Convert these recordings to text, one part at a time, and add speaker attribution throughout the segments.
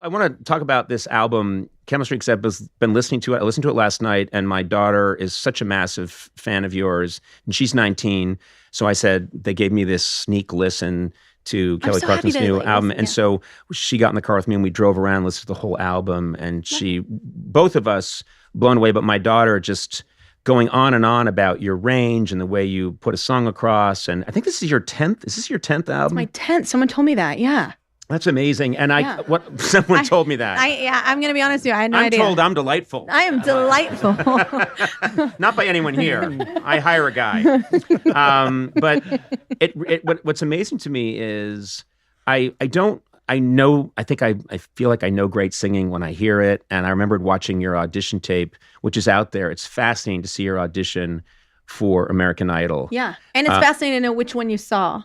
Speaker 1: I want to talk about this album, Chemistry, because I've been listening to it. I listened to it last night, and my daughter is such a massive fan of yours, and she's 19. So I said, they gave me this sneak listen to Kelly Clarkson's new album. And so she got in the car with me, and we drove around, listened to the whole album, and both of us blown away, but my daughter just going on and on about your range and the way you put a song across. And I think this is your 10th. Is this your 10th album?
Speaker 2: It's my 10th. Someone told me that. Yeah.
Speaker 1: That's amazing. And someone told me that.
Speaker 2: I'm going to be honest with you. I had no idea.
Speaker 1: I'm told I'm delightful.
Speaker 2: I am delightful.
Speaker 1: Not by anyone here. I hire a guy. But what's amazing to me is I feel like I know great singing when I hear it. And I remembered watching your audition tape, which is out there. It's fascinating to see your audition for American Idol.
Speaker 2: Yeah. And it's fascinating to know which one you saw.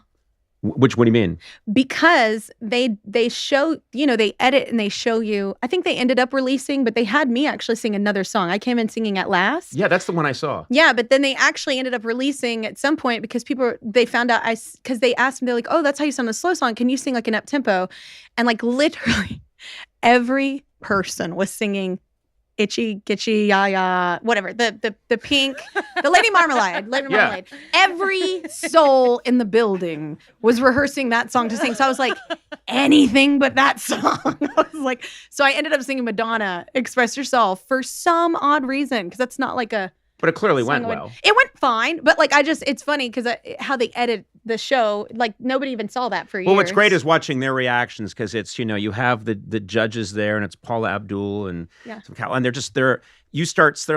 Speaker 1: What do you mean?
Speaker 2: Because they show, they edit and they show you. I think they ended up releasing, but they had me actually sing another song. I came in singing At Last.
Speaker 1: Yeah, that's the one I saw.
Speaker 2: Yeah, but then they actually ended up releasing at some point because they found out because they asked me, they're like, oh, that's how you sound a slow song. Can you sing like an up tempo? And like literally every person was singing Itchy, Gitchy, Ya Ya, whatever. The pink, the Lady Marmalade. Marmalade. Every soul in the building was rehearsing that song to sing. So I was like, anything but that song. I was like, so I ended up singing Madonna, Express Yourself, for some odd reason, because that's not like a.
Speaker 1: But it clearly went well.
Speaker 2: It went fine, but like it's funny because how they edit the show, like nobody even saw that for years.
Speaker 1: Well, what's great is watching their reactions because it's, you have the judges there and it's Paula Abdul and they're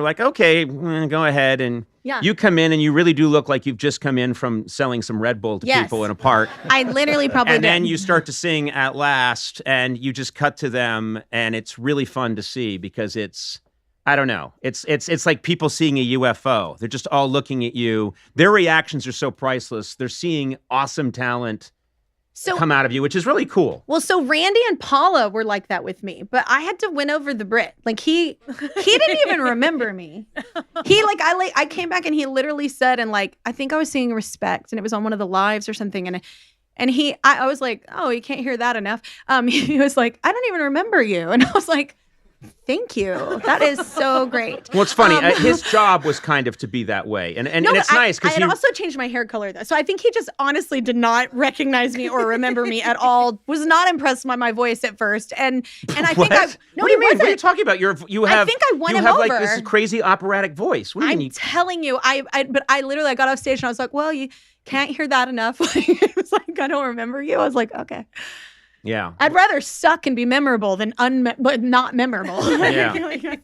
Speaker 1: like, okay, go ahead. And you come in and you really do look like you've just come in from selling some Red Bull to people in a park.
Speaker 2: I literally probably
Speaker 1: And
Speaker 2: did.
Speaker 1: then you start to sing At Last and you just cut to them and it's really fun to see because it's, I don't know. It's like people seeing a UFO. They're just all looking at you. Their reactions are so priceless. They're seeing awesome talent come out of you, which is really cool.
Speaker 2: Well, so Randy and Paula were like that with me, but I had to win over the Brit. Like he didn't even remember me. I came back and he literally said, and like I think I was singing Respect, and it was on one of the lives or something, and I was like, oh, you can't hear that enough. He was like, I don't even remember you, and I was like, thank you. That is so great.
Speaker 1: Well, it's funny. His job was kind of to be that way. And it's nice because
Speaker 2: I had also changed my hair color, though. So I think he just honestly did not recognize me or remember me at all. Was not impressed by my voice at first. And I think
Speaker 1: what do you mean? What are you talking about? I
Speaker 2: think I won him
Speaker 1: over. You have
Speaker 2: like
Speaker 1: this crazy operatic voice. What do you mean?
Speaker 2: I'm telling you. But I literally got off stage and I was like, well, you can't hear that enough. It was like, I don't remember you. I was like, okay.
Speaker 1: Yeah.
Speaker 2: I'd rather suck and be memorable than but not memorable.
Speaker 1: Yeah.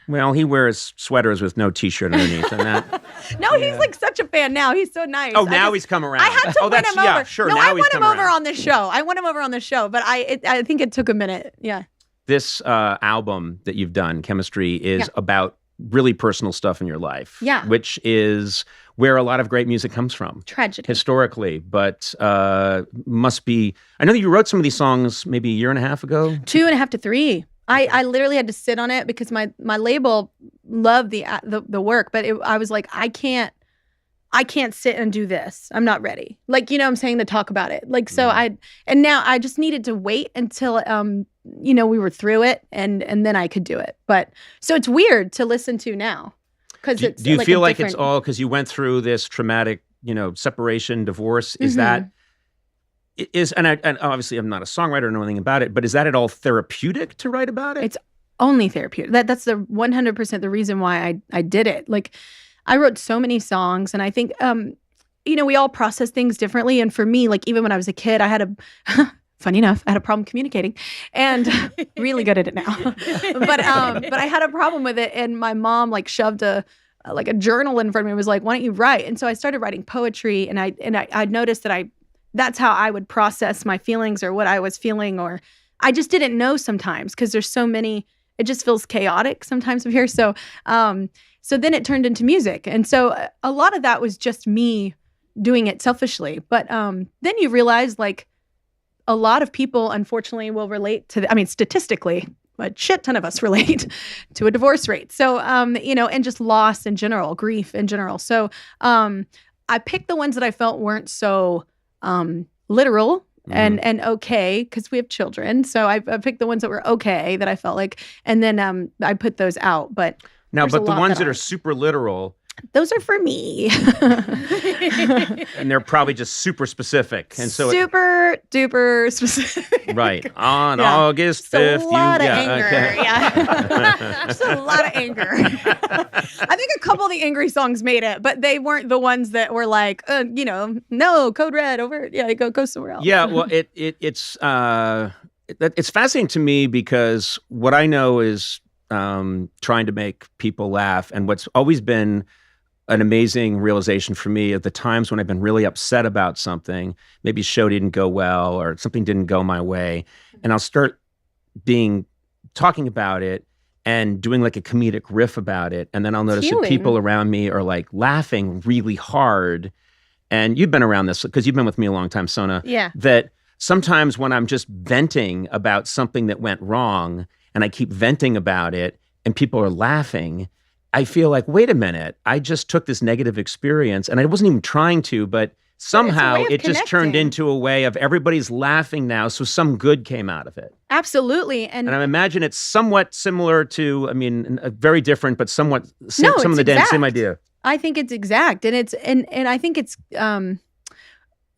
Speaker 1: Well, he wears sweaters with no T-shirt underneath, and that.
Speaker 2: No, he's like such a fan now. He's so nice.
Speaker 1: Oh, now he's come around.
Speaker 2: I had to win him over.
Speaker 1: Yeah, sure.
Speaker 2: No,
Speaker 1: now
Speaker 2: I won
Speaker 1: he's
Speaker 2: him
Speaker 1: come
Speaker 2: over
Speaker 1: around.
Speaker 2: on this show. I won him over on this show, but I think it took a minute. Yeah.
Speaker 1: This album that you've done, Chemistry, is about really personal stuff in your life.
Speaker 2: Yeah.
Speaker 1: Which is where a lot of great music comes from.
Speaker 2: Tragedy.
Speaker 1: Historically, but must be. I know that you wrote some of these songs maybe a year and a half ago.
Speaker 2: 2.5 to 3. I literally had to sit on it because my label loved the work, but I was like, I can't sit and do this. I'm not ready. Like, I'm saying, to talk about it. Like, so and now I just needed to wait until, we were through it and then I could do it. But so it's weird to listen to now.
Speaker 1: Do you feel like it's all because you went through this traumatic, separation, divorce? Is that and obviously I'm not a songwriter or know anything about it, but is that at all therapeutic to write about it?
Speaker 2: It's only therapeutic. That's the 100% the reason why I did it. Like, I wrote so many songs, and I think we all process things differently. And for me, like even when I was a kid, I had funny enough, I had a problem communicating, and really good at it now. But I had a problem with it, and my mom like shoved a journal in front of me and was like, "Why don't you write?" And so I started writing poetry, and I noticed that that's how I would process my feelings or what I was feeling, or I just didn't know sometimes because there's so many. It just feels chaotic sometimes up here. So so then it turned into music, and so a lot of that was just me doing it selfishly. But then you realize like. A lot of people, unfortunately, will relate to statistically, a shit ton of us relate to a divorce rate. So, and just loss in general, grief in general. So I picked the ones that I felt weren't so literal and okay, because we have children. So I picked the ones that were okay that I felt like, and then I put those out. But
Speaker 1: Now,
Speaker 2: there's
Speaker 1: but
Speaker 2: a
Speaker 1: the
Speaker 2: lot
Speaker 1: ones that
Speaker 2: that
Speaker 1: are super literal,
Speaker 2: those are for me.
Speaker 1: and they're probably just super specific. And so
Speaker 2: super duper specific.
Speaker 1: right. On
Speaker 2: Yeah.
Speaker 1: August
Speaker 2: It's
Speaker 1: 5th.
Speaker 2: a lot of anger.
Speaker 1: Okay.
Speaker 2: Yeah. Just a lot of anger. I think a couple of the angry songs made it, but they weren't the ones that were like, no, Code Red over. Yeah, go somewhere else.
Speaker 1: Yeah, well, it's fascinating to me because what I know is trying to make people laugh, and what's always been an amazing realization for me at the times when I've been really upset about something, maybe a show didn't go well or something didn't go my way, and I'll start talking about it and doing like a comedic riff about it, and then I'll notice that people around me are like laughing really hard. And you've been around this because you've been with me a long time, Sona.
Speaker 2: Yeah.
Speaker 1: That sometimes when I'm just venting about something that went wrong and I keep venting about it and people are laughing, I feel like, wait a minute, I just took this negative experience and I wasn't even trying to, but somehow it just turned into a way of everybody's laughing now, so some good came out of it.
Speaker 2: Absolutely.
Speaker 1: And I imagine it's somewhat similar to, very different, but somewhat some of the same idea.
Speaker 2: I think it's exact. And I think it's,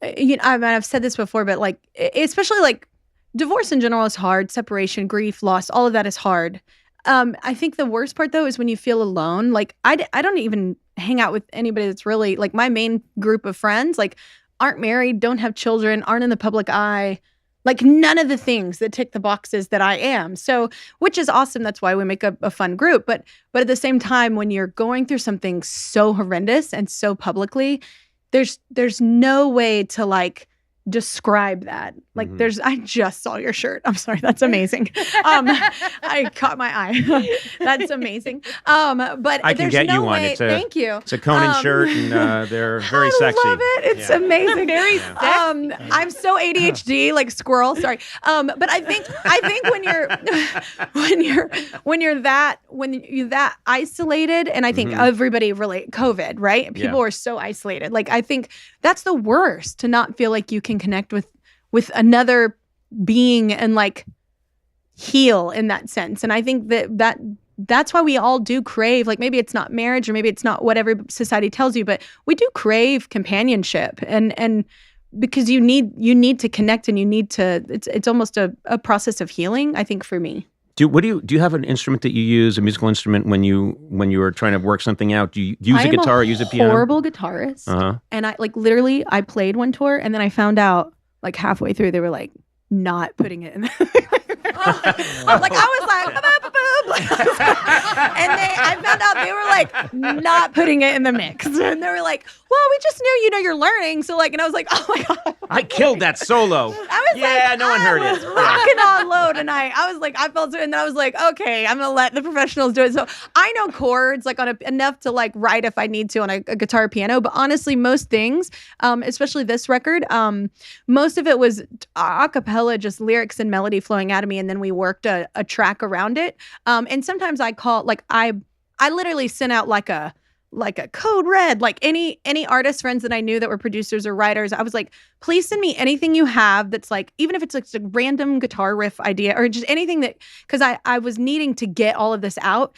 Speaker 2: I've said this before, but like, especially like divorce in general is hard. Separation, grief, loss, all of that is hard. I think the worst part though is when you feel alone. Like I don't even hang out with anybody that's really like my main group of friends, like aren't married, don't have children, aren't in the public eye, like none of the things that tick the boxes that I am. So, which is awesome. That's why we make a fun group. But at the same time, when you're going through something so horrendous and so publicly, there's no way to like describe that. Like I just saw your shirt. I'm sorry. That's amazing. I caught my eye. That's amazing. But
Speaker 1: I can
Speaker 2: there's
Speaker 1: get
Speaker 2: no
Speaker 1: you one.
Speaker 2: way. Thank you.
Speaker 1: It's a Conan shirt and they're very sexy.
Speaker 2: I love it. It's amazing.
Speaker 3: Very sexy.
Speaker 2: I'm so ADHD, like squirrel. Sorry. But I think when you're that isolated, and I think everybody COVID, right? People are so isolated. Like I think that's the worst, to not feel like you can connect with another being and like heal in that sense. And I think that's why we all do crave, like maybe it's not marriage or maybe it's not what every society tells you, but we do crave companionship and because you need to connect and you need to, it's almost a process of healing, I think, for me.
Speaker 1: Do you have an instrument that you use, a musical instrument, when you are trying to work something out? Do you use a guitar or use a piano?
Speaker 2: I'm a horrible guitarist. And I like literally I played one tour and then I found out like halfway through they were like not putting it in. I found out they were like not putting it in the mix, and they were like, "Well, we just knew you're learning." So like, and I was like, "Oh my god,
Speaker 1: I killed that solo." No one heard it.
Speaker 2: I was rocking on low tonight. I was like, I felt it, and then I was like, "Okay, I'm gonna let the professionals do it." So I know chords like enough to like write if I need to on a guitar or piano, but honestly, most things, especially this record, most of it was a cappella, just lyrics and melody flowing out of me, and then we worked a track around it. And sometimes I call like I literally sent out like a code red, like any artist friends that I knew that were producers or writers. I was like, please send me anything you have that's like, even if it's like a random guitar riff idea or just anything that, because I was needing to get all of this out.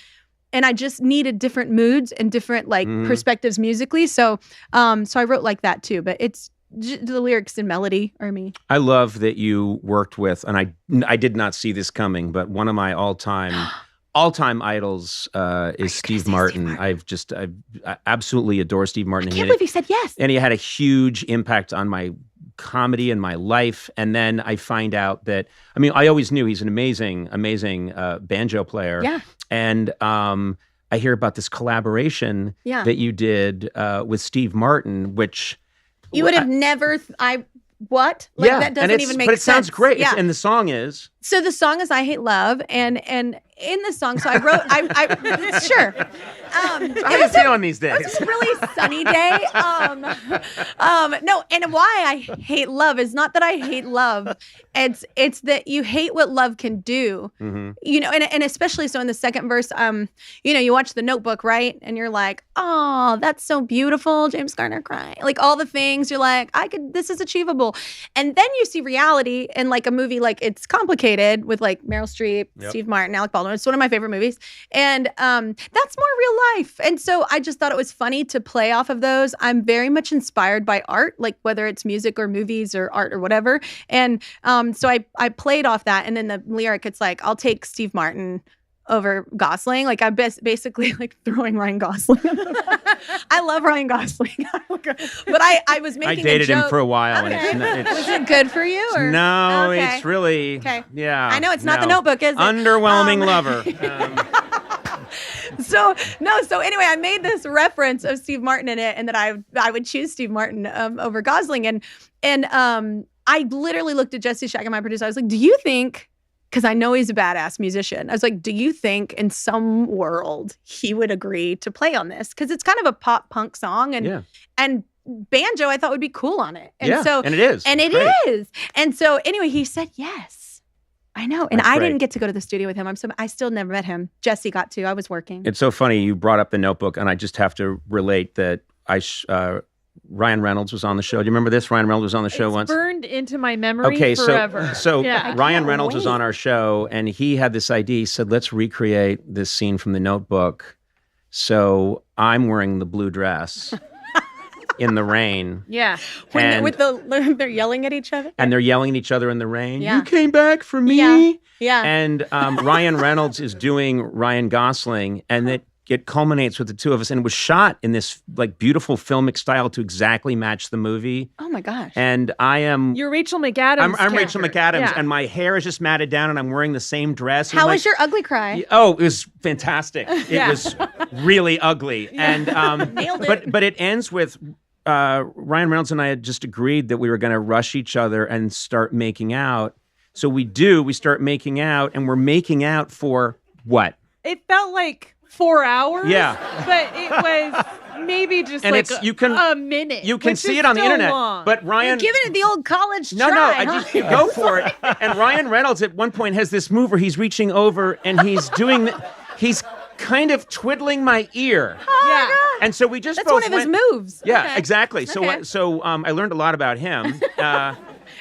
Speaker 2: And I just needed different moods and different like perspectives musically. So I wrote like that too. But it's the lyrics and melody are me.
Speaker 1: I love that you worked with, and I did not see this coming, but one of my all-time idols is Steve Martin. I absolutely adore Steve Martin.
Speaker 2: I can't believe he said yes.
Speaker 1: And he had a huge impact on my comedy and my life. And then I find out that, I always knew he's an amazing banjo player.
Speaker 2: Yeah.
Speaker 1: And I hear about this collaboration that you did with Steve Martin, which
Speaker 2: you would have never. What? Like, that doesn't even make sense.
Speaker 1: But it sounds great.
Speaker 2: Yeah.
Speaker 1: And the song is?
Speaker 2: So the song is I Hate Love. And in the song, so I wrote. I sure.
Speaker 1: How are you feeling these days?
Speaker 2: It was a really sunny day. No, and why I hate love is not that I hate love. It's that you hate what love can do.
Speaker 1: Mm-hmm.
Speaker 2: You know, and especially so in the second verse, you know, you watch The Notebook, right? And you're like, oh, that's so beautiful. James Garner crying. Like all the things you're like, this is achievable. And then you see reality in like a movie like It's Complicated with like Meryl Streep, Steve Martin, Alec Baldwin. It's one of my favorite movies. And that's more real life. And so I just thought it was funny to play off of those. I'm very much inspired by art, like whether it's music or movies or art or whatever. And so I played off that. And then the lyric, it's like, I'll take Steve Martin over Gosling. Like I'm basically like throwing Ryan Gosling. I love Ryan Gosling. But I was making
Speaker 1: I dated
Speaker 2: a joke.
Speaker 1: him for a while.
Speaker 2: Okay.
Speaker 1: And it's
Speaker 2: Was it good for you? Or?
Speaker 1: no,
Speaker 2: Okay.
Speaker 1: it's really,
Speaker 2: Okay.
Speaker 1: yeah.
Speaker 2: I know it's not The Notebook, is it?
Speaker 1: Underwhelming lover.
Speaker 2: So anyway, I made this reference of Steve Martin in it, and that I would choose Steve Martin over Gosling, and I literally looked at Jesse Shack, my producer. I was like, "Do you think?" Because I know he's a badass musician. I was like, "Do you think in some world he would agree to play on this?" Because it's kind of a pop punk song, and banjo I thought would be cool on it, and
Speaker 1: and it is,
Speaker 2: and it
Speaker 1: Great.
Speaker 2: is, and so anyway, he said yes. I know. And
Speaker 1: That's
Speaker 2: I
Speaker 1: great.
Speaker 2: didn't get to go to the studio with him. I still never met him. Jesse got to. I was working.
Speaker 1: It's so funny you brought up The Notebook, and I just have to relate that Ryan Reynolds was on the show. Do you remember this? Ryan Reynolds was on the show once.
Speaker 3: Burned into my memory
Speaker 1: forever. So
Speaker 3: yeah.
Speaker 1: Ryan Reynolds was on our show, and he had this idea. He said, let's recreate this scene from The Notebook. So I'm wearing the blue dress in the rain.
Speaker 3: Yeah.
Speaker 2: They're yelling at each other.
Speaker 1: And they're yelling at each other in the rain.
Speaker 2: Yeah.
Speaker 1: You came back for me.
Speaker 2: Yeah.
Speaker 1: And Ryan Reynolds is doing Ryan Gosling, and it culminates with the two of us. And it was shot in this like beautiful filmic style to exactly match the movie.
Speaker 2: Oh my gosh.
Speaker 1: And I am...
Speaker 3: You're Rachel McAdams.
Speaker 1: I'm Rachel McAdams,
Speaker 3: yeah.
Speaker 1: and my hair is just matted down, and I'm wearing the same dress.
Speaker 2: How was your ugly cry?
Speaker 1: Oh, it was fantastic. It was really ugly. And
Speaker 2: Nailed it.
Speaker 1: But it ends with Ryan Reynolds and I had just agreed that we were going to rush each other and start making out. So we start making out, and we're making out for what?
Speaker 3: It felt like 4 hours.
Speaker 1: Yeah.
Speaker 3: But it was maybe just
Speaker 1: And
Speaker 3: like a minute.
Speaker 1: You can
Speaker 3: which
Speaker 1: see
Speaker 3: is
Speaker 1: it on the
Speaker 3: still
Speaker 1: internet.
Speaker 3: long.
Speaker 1: But Ryan...
Speaker 2: You're giving it the old college
Speaker 1: No,
Speaker 2: try,
Speaker 1: you go for it. And Ryan Reynolds at one point has this move where he's reaching over and he's doing... he's kind of twiddling my ear.
Speaker 3: yeah.
Speaker 1: And so we just
Speaker 2: That's
Speaker 1: both
Speaker 2: one of his
Speaker 1: went-
Speaker 2: moves.
Speaker 1: Yeah,
Speaker 2: Okay.
Speaker 1: exactly.
Speaker 2: Okay.
Speaker 1: So I learned a lot about him.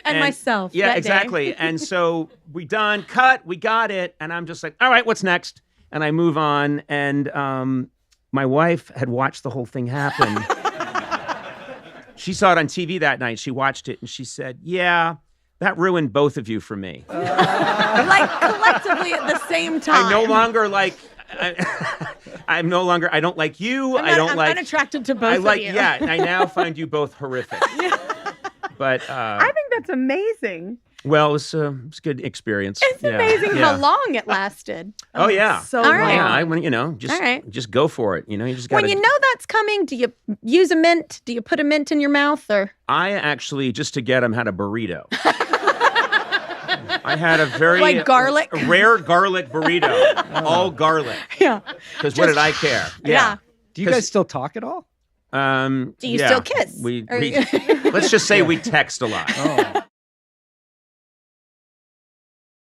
Speaker 2: And myself
Speaker 1: Yeah,
Speaker 2: that day.
Speaker 1: exactly. And so we done, cut, we got it. And I'm just like, all right, what's next? And I move on. And my wife had watched the whole thing happen. She saw it on TV that night. She watched it and she said, yeah, that ruined both of you for me.
Speaker 2: Like collectively at the same time.
Speaker 1: I no longer like... I'm no longer... I don't like you.
Speaker 2: I'm unattracted to both
Speaker 1: I like...
Speaker 2: of you.
Speaker 1: Yeah, I now find you both horrific. But...
Speaker 2: I think that's amazing.
Speaker 1: Well, it was a good experience.
Speaker 2: It's amazing
Speaker 1: Yeah.
Speaker 2: how long it lasted.
Speaker 1: Oh yeah.
Speaker 3: So
Speaker 2: All right.
Speaker 1: Yeah,
Speaker 3: long.
Speaker 1: just
Speaker 2: All right.
Speaker 1: just go for it. You just got
Speaker 2: When you know that's coming, do you use a mint? Do you put a mint in your mouth or?
Speaker 1: I actually, just to get him, had a burrito. I had a very
Speaker 2: Like garlic?
Speaker 1: a rare garlic burrito, all garlic.
Speaker 2: Yeah.
Speaker 1: Because what did I care?
Speaker 2: Yeah.
Speaker 4: Do you guys still talk at all?
Speaker 2: Do you
Speaker 1: yeah.
Speaker 2: still kiss?
Speaker 1: We
Speaker 2: Or-
Speaker 1: let's just say we text a lot.
Speaker 4: Oh.